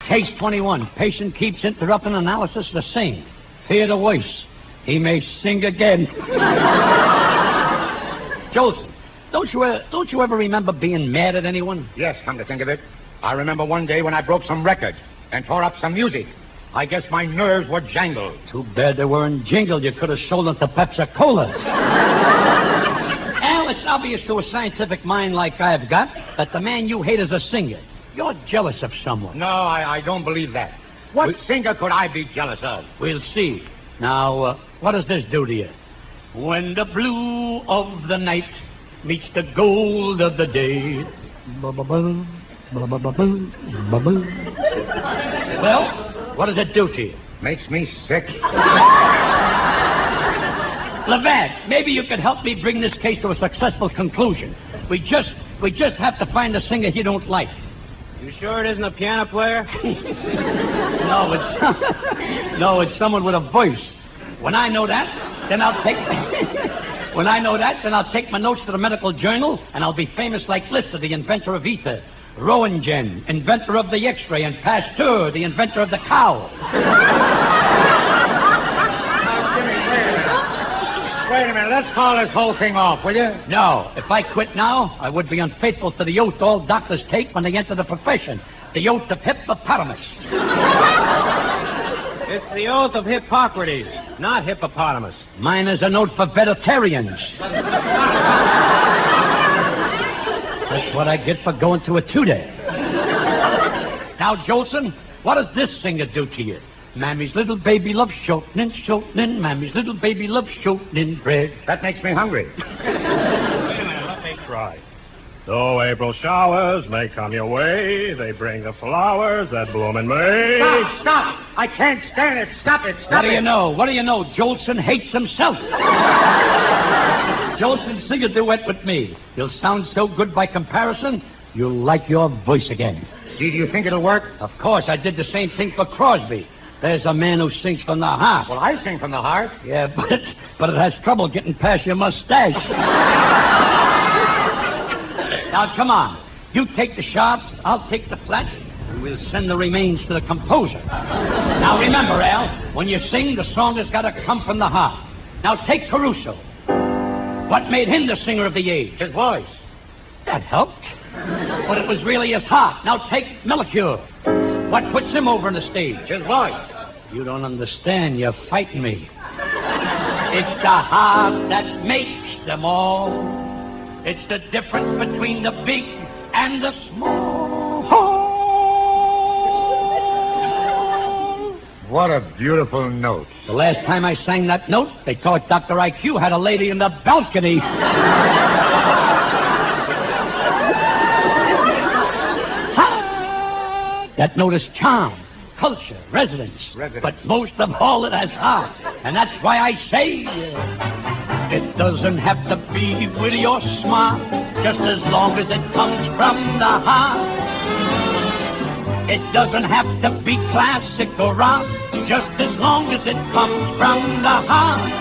Case 21. Patient keeps interrupting analysis to sing. Fear the worst. He may sing again. Jolson, don't you ever remember being mad at anyone? Yes, come to think of it. I remember one day when I broke some records and tore up some music. I guess my nerves were jangled. Too bad they weren't jingled. You could have sold them to Pepsi-Cola. Al, it's obvious to a scientific mind like I've got that the man you hate is a singer. You're jealous of someone. No, I don't believe that. What singer could I be jealous of? We'll see. Now, what does this do to you? When the blue of the night meets the gold of the day. Well, what does it do to you? Makes me sick. Levat, maybe you could help me bring this case to a successful conclusion. We just have to find a singer you don't like. You sure it isn't a piano player? No, it's someone with a voice. When I know that, then I'll take my notes to the medical journal, and I'll be famous like Lister, the inventor of ether, Roentgen, inventor of the X-ray, and Pasteur, the inventor of the cow. Wait a minute. Let's call this whole thing off, will you? No. If I quit now, I would be unfaithful to the oath all doctors take when they enter the profession. The oath of hippopotamus. It's the oath of Hippocrates, not hippopotamus. Mine is an oath for vegetarians. That's what I get for going to a two-day. Now, Jolson, what does this singer do to you? Mammy's little baby loves shortening. Mammy's little baby loves shortening bread. That makes me hungry. Wait a minute, let me try. Though April showers may come your way, they bring the flowers that bloom in May. Stop! I can't stand it. Stop it. What do you know? Jolson hates himself. Jolson, sing a duet with me. You'll sound so good by comparison, you'll like your voice again. Gee, do you think it'll work? Of course, I did the same thing for Crosby. There's a man who sings from the heart. Well, I sing from the heart. Yeah, but it has trouble getting past your mustache. Now, come on. You take the sharps, I'll take the flats, and we'll send the remains to the composer. Now, remember, Al, when you sing, the song has got to come from the heart. Now, take Caruso. What made him the singer of the age? His voice. That helped. But it was really his heart. Now, take Melchior. What puts him over on the stage? His voice. You don't understand. You're fighting me. It's the heart that makes them all. It's the difference between the big and the small. What a beautiful note. The last time I sang that note, they thought Dr. IQ had a lady in the balcony. That note is charm, culture, resonance. But most of all, it has heart. And that's why I say it doesn't have to be witty or smart, just as long as it comes from the heart. It doesn't have to be classic or rock, just as long as it comes from the heart.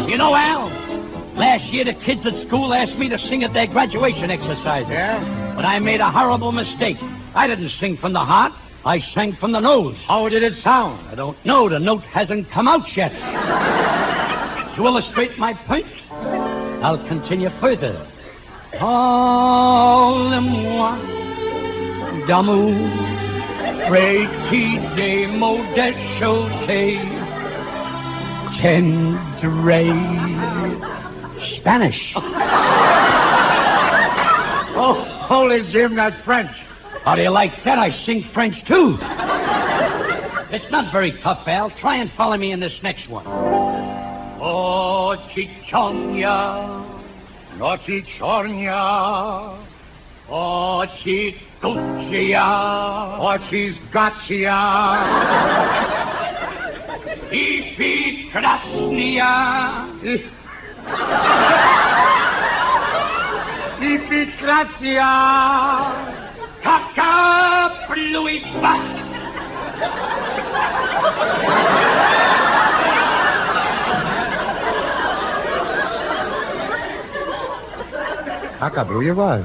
You know, Al, last year the kids at school asked me to sing at their graduation exercises. Yeah? But I made a horrible mistake. I didn't sing from the heart. I sang from the nose. How did it sound? I don't know. The note hasn't come out yet. To illustrate my point, I'll continue further. Parle-moi d'amour, de modeste chaussée, tendre Spanish. Oh, holy Jim, that's French. How do you like that? I sing French, too. It's not very tough, Al. Try and follow me in this next one. Oh, chichonia. No chichornia. Oh, chicuchia. Oh, chisgachia. Ipikrasnia. Ipikrasia. Kaka pluibat. Kaka blew your buzz.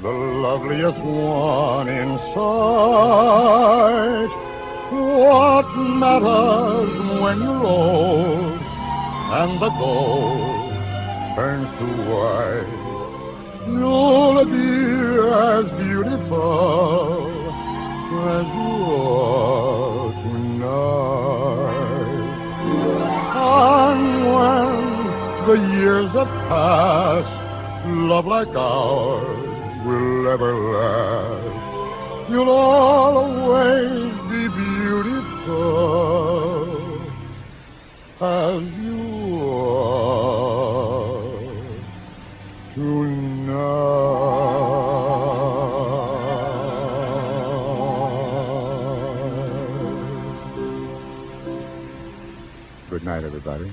the loveliest one in sight. What matters when you're old and the gold turns to white? You'll be as beautiful as you are tonight. And when the years have passed, love like ours will ever last. You'll always be beautiful as you are tonight. Good night, everybody.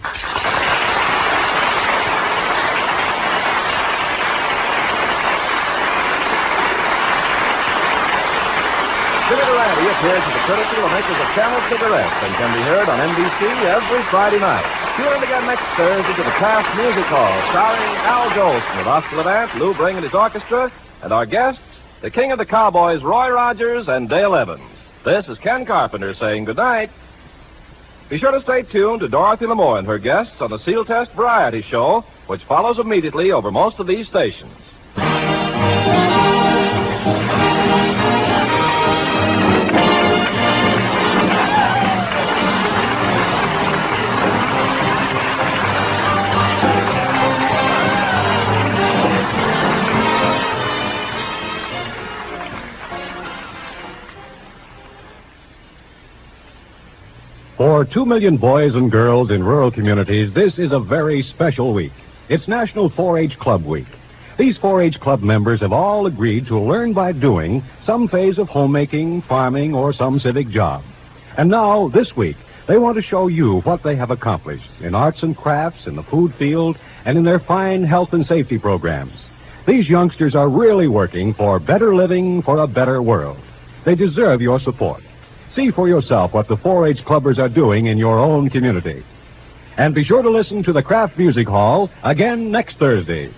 Jimmy Durante appears at the courtesy of the makers of Camel Cigarettes and can be heard on NBC every Friday night. Tune in again next Thursday to the Kraft Music Hall, starring Al Jolson with Oscar Levant, Lou Bring and his orchestra, and our guests, the King of the Cowboys, Roy Rogers and Dale Evans. This is Ken Carpenter saying good night. Be sure to stay tuned to Dorothy Lamour and her guests on the Seal Test Variety Show, which follows immediately over most of these stations. For 2 million boys and girls in rural communities, this is a very special week. It's National 4-H Club Week. These 4-H Club members have all agreed to learn by doing some phase of homemaking, farming, or some civic job. And now, this week, they want to show you what they have accomplished in arts and crafts, in the food field, and in their fine health and safety programs. These youngsters are really working for better living for a better world. They deserve your support. See for yourself what the 4-H clubbers are doing in your own community. And be sure to listen to the Kraft Music Hall again next Thursday.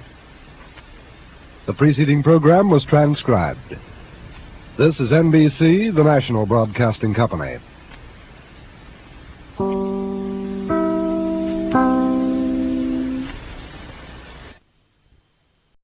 The preceding program was transcribed. This is NBC, the national broadcasting company.